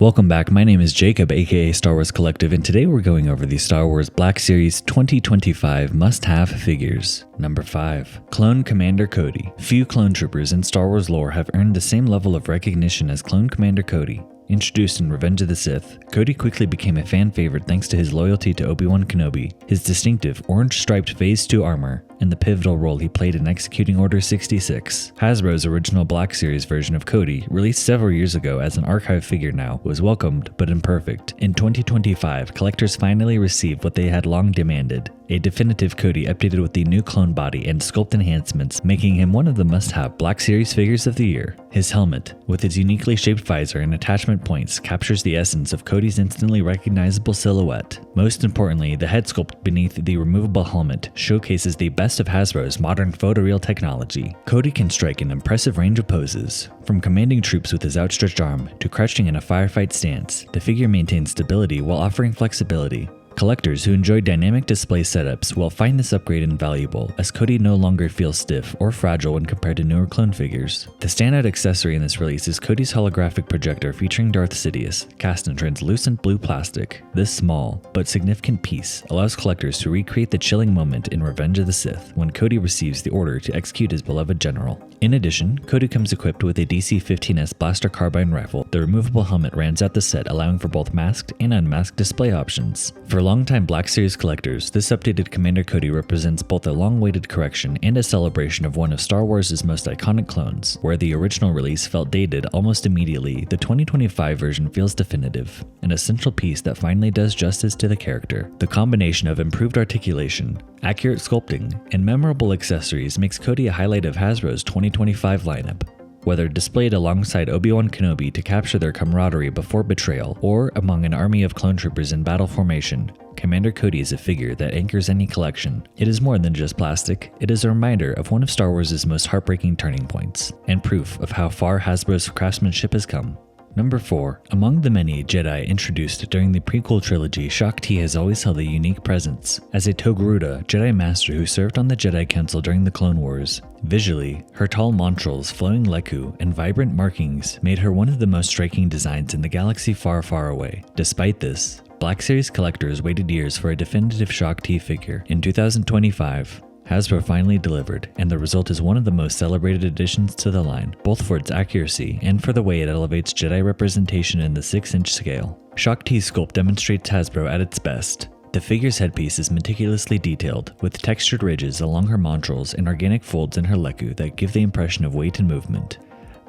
Welcome back, my name is Jacob aka Star Wars Collective, and today we're going over the Star Wars Black Series 2025 must-have figures. Number 5. Clone Commander Cody. Few clone troopers in Star Wars lore have earned the same level of recognition as Clone Commander Cody. Introduced in Revenge of the Sith, Cody quickly became a fan favorite thanks to his loyalty to Obi-Wan Kenobi, his distinctive orange-striped Phase 2 armor, and the pivotal role he played in executing Order 66. Hasbro's original Black Series version of Cody, released several years ago as an archive figure now, was welcomed but imperfect. In 2025, collectors finally received what they had long demanded, a definitive Cody updated with the new clone body and sculpt enhancements, making him one of the must-have Black Series figures of the year. His helmet, with its uniquely shaped visor and attachment points, captures the essence of Cody's instantly recognizable silhouette. Most importantly, the head sculpt beneath the removable helmet showcases the best of Hasbro's modern photoreal technology. Cody can strike an impressive range of poses. From commanding troops with his outstretched arm to crouching in a firefight stance, the figure maintains stability while offering flexibility. Collectors who enjoy dynamic display setups will find this upgrade invaluable, as Cody no longer feels stiff or fragile when compared to newer clone figures. The standout accessory in this release is Cody's holographic projector featuring Darth Sidious, cast in translucent blue plastic. This small, but significant piece allows collectors to recreate the chilling moment in Revenge of the Sith when Cody receives the order to execute his beloved general. In addition, Cody comes equipped with a DC-15S blaster carbine rifle. The removable helmet rounds out the set, allowing for both masked and unmasked display options. For longtime Black Series collectors, this updated Commander Cody represents both a long-awaited correction and a celebration of one of Star Wars' most iconic clones. Where the original release felt dated almost immediately, the 2025 version feels definitive, an essential piece that finally does justice to the character. The combination of improved articulation, accurate sculpting, and memorable accessories makes Cody a highlight of Hasbro's 2025 lineup. Whether displayed alongside Obi-Wan Kenobi to capture their camaraderie before betrayal, or among an army of clone troopers in battle formation, Commander Cody is a figure that anchors any collection. It is more than just plastic, it is a reminder of one of Star Wars' most heartbreaking turning points, and proof of how far Hasbro's craftsmanship has come. Number 4. Among the many Jedi introduced during the prequel trilogy, Shaak Ti has always held a unique presence. As a Togruta Jedi Master who served on the Jedi Council during the Clone Wars, visually, her tall montrals, flowing leku, and vibrant markings made her one of the most striking designs in the galaxy far, far away. Despite this, Black Series collectors waited years for a definitive Shaak Ti figure. In 2025, Hasbro finally delivered, and the result is one of the most celebrated additions to the line, both for its accuracy and for the way it elevates Jedi representation in the 6-inch scale. Shaak Ti's sculpt demonstrates Hasbro at its best. The figure's headpiece is meticulously detailed, with textured ridges along her montrals and organic folds in her leku that give the impression of weight and movement.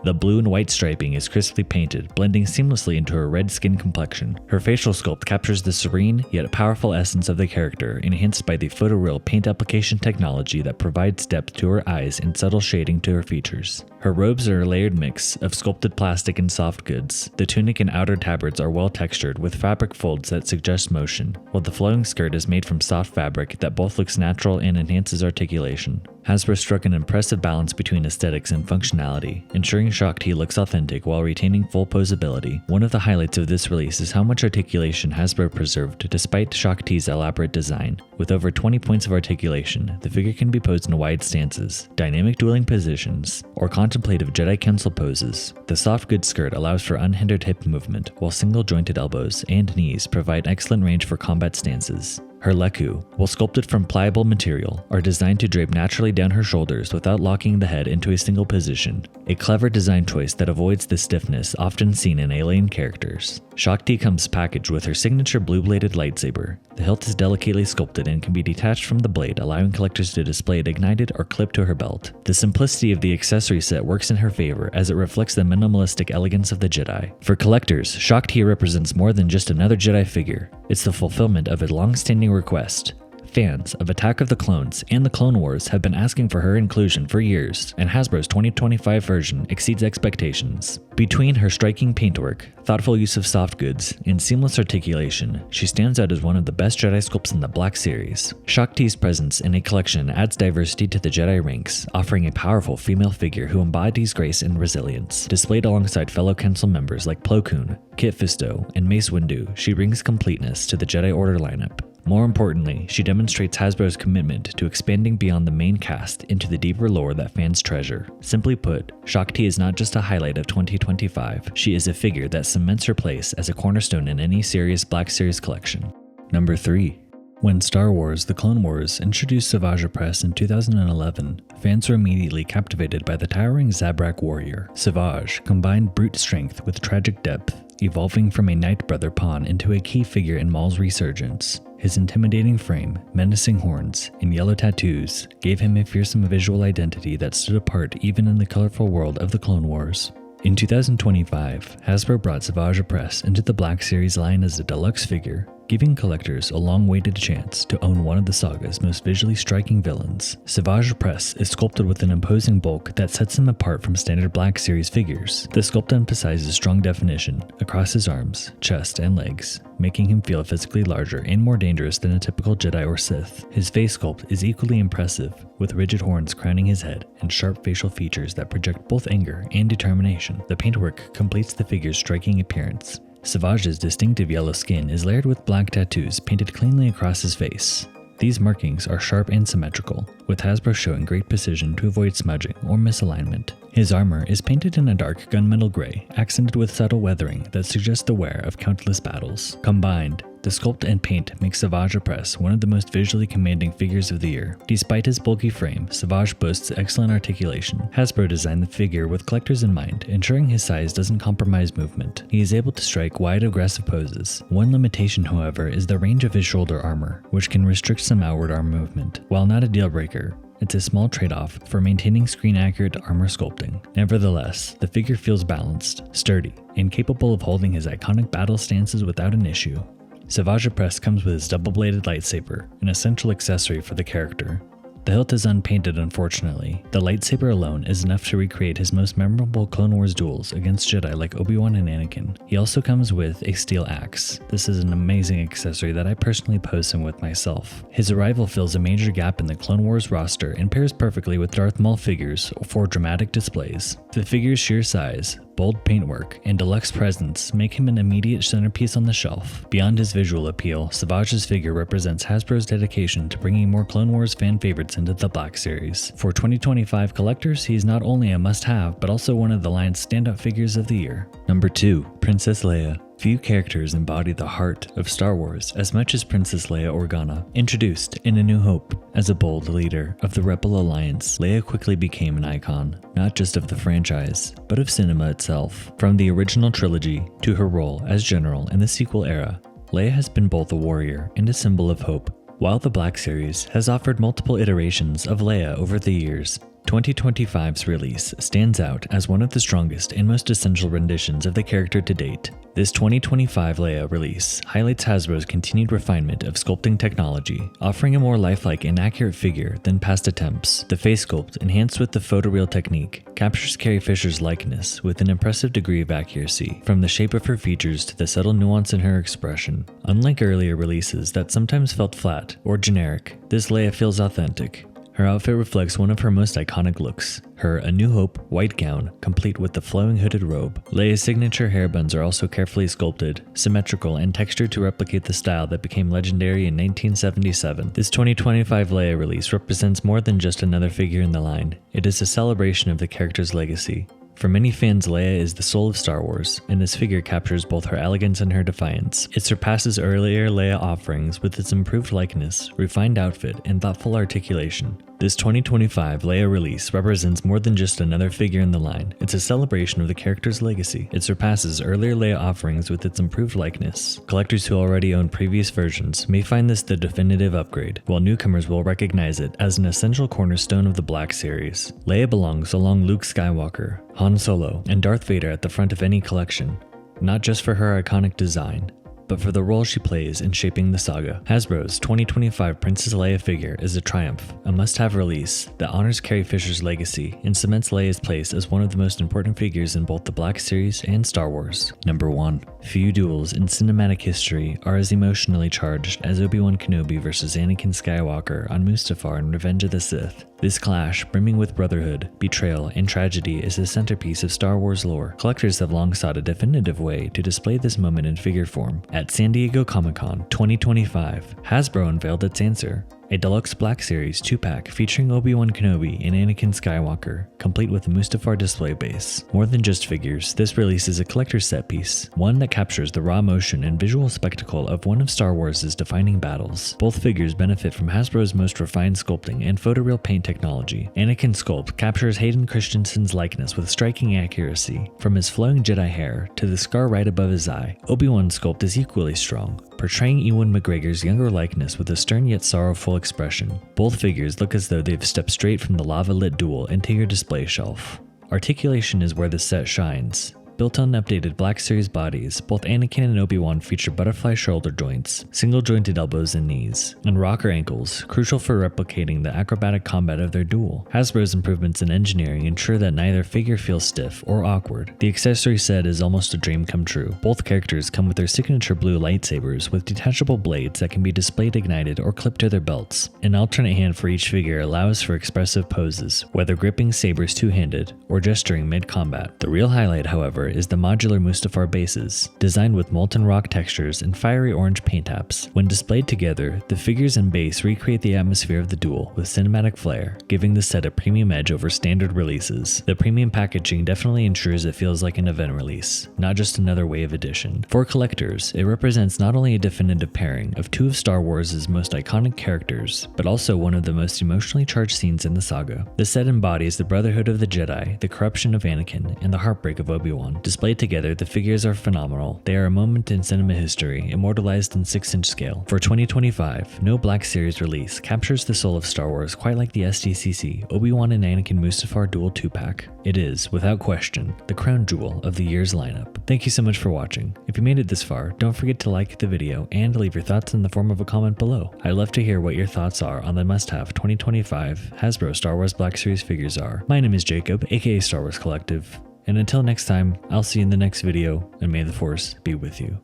The blue and white striping is crisply painted, blending seamlessly into her red skin complexion. Her facial sculpt captures the serene yet powerful essence of the character, enhanced by the photoreal paint application technology that provides depth to her eyes and subtle shading to her features. Her robes are a layered mix of sculpted plastic and soft goods. The tunic and outer tabards are well textured with fabric folds that suggest motion, while the flowing skirt is made from soft fabric that both looks natural and enhances articulation. Hasbro struck an impressive balance between aesthetics and functionality, ensuring Shaak Ti looks authentic while retaining full posability. One of the highlights of this release is how much articulation Hasbro preserved despite Shaak Ti's elaborate design. With over 20 points of articulation, the figure can be posed in wide stances, dynamic dueling positions, or contemplative Jedi Council poses. The soft goods skirt allows for unhindered hip movement, while single-jointed elbows and knees provide excellent range for combat stances. Her leku, while sculpted from pliable material, are designed to drape naturally down her shoulders without locking the head into a single position, a clever design choice that avoids the stiffness often seen in alien characters. Shaak Ti comes packaged with her signature blue-bladed lightsaber. The hilt is delicately sculpted and can be detached from the blade, allowing collectors to display it ignited or clipped to her belt. The simplicity of the accessory set works in her favor as it reflects the minimalistic elegance of the Jedi. For collectors, Shaak Ti represents more than just another Jedi figure. It's the fulfillment of a long-standing request. Fans of Attack of the Clones and the Clone Wars have been asking for her inclusion for years, and Hasbro's 2025 version exceeds expectations. Between her striking paintwork, thoughtful use of soft goods, and seamless articulation, she stands out as one of the best Jedi sculpts in the Black Series. Shaak Ti's presence in a collection adds diversity to the Jedi ranks, offering a powerful female figure who embodies grace and resilience. Displayed alongside fellow council members like Plo Koon, Kit Fisto, and Mace Windu, she brings completeness to the Jedi Order lineup. More importantly, she demonstrates Hasbro's commitment to expanding beyond the main cast into the deeper lore that fans treasure. Simply put, Shaak Ti is not just a highlight of 2025, she is a figure that cements her place as a cornerstone in any serious Black Series collection. Number 3. When Star Wars The Clone Wars introduced Savage Opress in 2011, fans were immediately captivated by the towering Zabrak warrior. Savage combined brute strength with tragic depth, evolving from a Knight Brother pawn into a key figure in Maul's resurgence. His intimidating frame, menacing horns, and yellow tattoos gave him a fearsome visual identity that stood apart even in the colorful world of the Clone Wars. In 2025, Hasbro brought Savage Opress into the Black Series line as a deluxe figure, giving collectors a long-awaited chance to own one of the saga's most visually striking villains. Savage Opress is sculpted with an imposing bulk that sets him apart from standard Black Series figures. The sculpt emphasizes strong definition across his arms, chest, and legs, making him feel physically larger and more dangerous than a typical Jedi or Sith. His face sculpt is equally impressive, with rigid horns crowning his head and sharp facial features that project both anger and determination. The paintwork completes the figure's striking appearance. Savage's distinctive yellow skin is layered with black tattoos painted cleanly across his face. These markings are sharp and symmetrical, with Hasbro showing great precision to avoid smudging or misalignment. His armor is painted in a dark gunmetal gray, accented with subtle weathering that suggests the wear of countless battles. Combined, the sculpt and paint make Savage Opress one of the most visually commanding figures of the year. Despite his bulky frame, Savage boasts excellent articulation. Hasbro designed the figure with collectors in mind, ensuring his size doesn't compromise movement. He is able to strike wide, aggressive poses. One limitation, however, is the range of his shoulder armor, which can restrict some outward arm movement. While not a deal breaker, it's a small trade-off for maintaining screen-accurate armor sculpting. Nevertheless, the figure feels balanced, sturdy, and capable of holding his iconic battle stances without an issue. Savage Opress comes with his double-bladed lightsaber, an essential accessory for the character. The hilt is unpainted, unfortunately. The lightsaber alone is enough to recreate his most memorable Clone Wars duels against Jedi like Obi-Wan and Anakin. He also comes with a steel axe. This is an amazing accessory that I personally pose him with myself. His arrival fills a major gap in the Clone Wars roster and pairs perfectly with Darth Maul figures for dramatic displays. The figure's sheer size, bold paintwork, and deluxe presence make him an immediate centerpiece on the shelf. Beyond his visual appeal, Savage's figure represents Hasbro's dedication to bringing more Clone Wars fan favorites into the Black Series. For 2025 collectors, he is not only a must-have, but also one of the line's standout figures of the year. Number 2. Princess Leia. Few characters embody the heart of Star Wars as much as Princess Leia Organa. Introduced in A New Hope as a bold leader of the Rebel Alliance, Leia quickly became an icon, not just of the franchise, but of cinema itself. From the original trilogy to her role as general in the sequel era, Leia has been both a warrior and a symbol of hope. While the Black Series has offered multiple iterations of Leia over the years, 2025's release stands out as one of the strongest and most essential renditions of the character to date. This 2025 Leia release highlights Hasbro's continued refinement of sculpting technology, offering a more lifelike and accurate figure than past attempts. The face sculpt, enhanced with the photoreal technique, captures Carrie Fisher's likeness with an impressive degree of accuracy, from the shape of her features to the subtle nuance in her expression. Unlike earlier releases that sometimes felt flat or generic, this Leia feels authentic. Her outfit reflects one of her most iconic looks, her A New Hope white gown, complete with the flowing hooded robe. Leia's signature hair buns are also carefully sculpted, symmetrical, and textured to replicate the style that became legendary in 1977. This 2025 Leia release represents more than just another figure in the line. It is a celebration of the character's legacy. For many fans, Leia is the soul of Star Wars, and this figure captures both her elegance and her defiance. It surpasses earlier Leia offerings with its improved likeness, refined outfit, and thoughtful articulation. This 2025 Leia release represents more than just another figure in the line. It's a celebration of the character's legacy. It surpasses earlier Leia offerings with its improved likeness. Collectors who already own previous versions may find this the definitive upgrade, while newcomers will recognize it as an essential cornerstone of the Black Series. Leia belongs along Luke Skywalker, Han Solo, and Darth Vader at the front of any collection, not just for her iconic design, but for the role she plays in shaping the saga. Hasbro's 2025 Princess Leia figure is a triumph, a must-have release that honors Carrie Fisher's legacy and cements Leia's place as one of the most important figures in both the Black Series and Star Wars. Number 1. Few duels in cinematic history are as emotionally charged as Obi-Wan Kenobi versus Anakin Skywalker on Mustafar in Revenge of the Sith. This clash, brimming with brotherhood, betrayal, and tragedy, is the centerpiece of Star Wars lore. Collectors have long sought a definitive way to display this moment in figure form. At San Diego Comic-Con 2025, Hasbro unveiled its answer, a deluxe Black Series 2-pack featuring Obi-Wan Kenobi and Anakin Skywalker, complete with a Mustafar display base. More than just figures, this release is a collector's set piece, one that captures the raw emotion and visual spectacle of one of Star Wars' defining battles. Both figures benefit from Hasbro's most refined sculpting and photoreal paint technology. Anakin's sculpt captures Hayden Christensen's likeness with striking accuracy, from his flowing Jedi hair to the scar right above his eye. Obi-Wan's sculpt is equally strong, portraying Ewan McGregor's younger likeness with a stern yet sorrowful expression. Both figures look as though they've stepped straight from the lava-lit Duel into your display shelf. Articulation is where the set shines. Built on updated Black Series bodies, both Anakin and Obi-Wan feature butterfly shoulder joints, single-jointed elbows and knees, and rocker ankles, crucial for replicating the acrobatic combat of their duel. Hasbro's improvements in engineering ensure that neither figure feels stiff or awkward. The accessory set is almost a dream come true. Both characters come with their signature blue lightsabers with detachable blades that can be displayed ignited or clipped to their belts. An alternate hand for each figure allows for expressive poses, whether gripping sabers two-handed or gesturing mid-combat. The real highlight, however, is the modular Mustafar bases, designed with molten rock textures and fiery orange paint apps. When displayed together, the figures and base recreate the atmosphere of the duel with cinematic flair, giving the set a premium edge over standard releases. The premium packaging definitely ensures it feels like an event release, not just another wave edition. For collectors, it represents not only a definitive pairing of two of Star Wars' most iconic characters, but also one of the most emotionally charged scenes in the saga. The set embodies the brotherhood of the Jedi, the corruption of Anakin, and the heartbreak of Obi-Wan. Displayed together, the figures are phenomenal. They are a moment in cinema history, immortalized in 6-inch scale. For 2025, no Black Series release captures the soul of Star Wars quite like the SDCC Obi-Wan and Anakin Mustafar Duel 2-pack. It is, without question, the crown jewel of the year's lineup. Thank you so much for watching. If you made it this far, don't forget to like the video and leave your thoughts in the form of a comment below. I'd love to hear what your thoughts are on the must-have 2025 Hasbro Star Wars Black Series figures are. My name is Jacob, aka Star Wars Collective. And until next time, I'll see you in the next video, and may the Force be with you.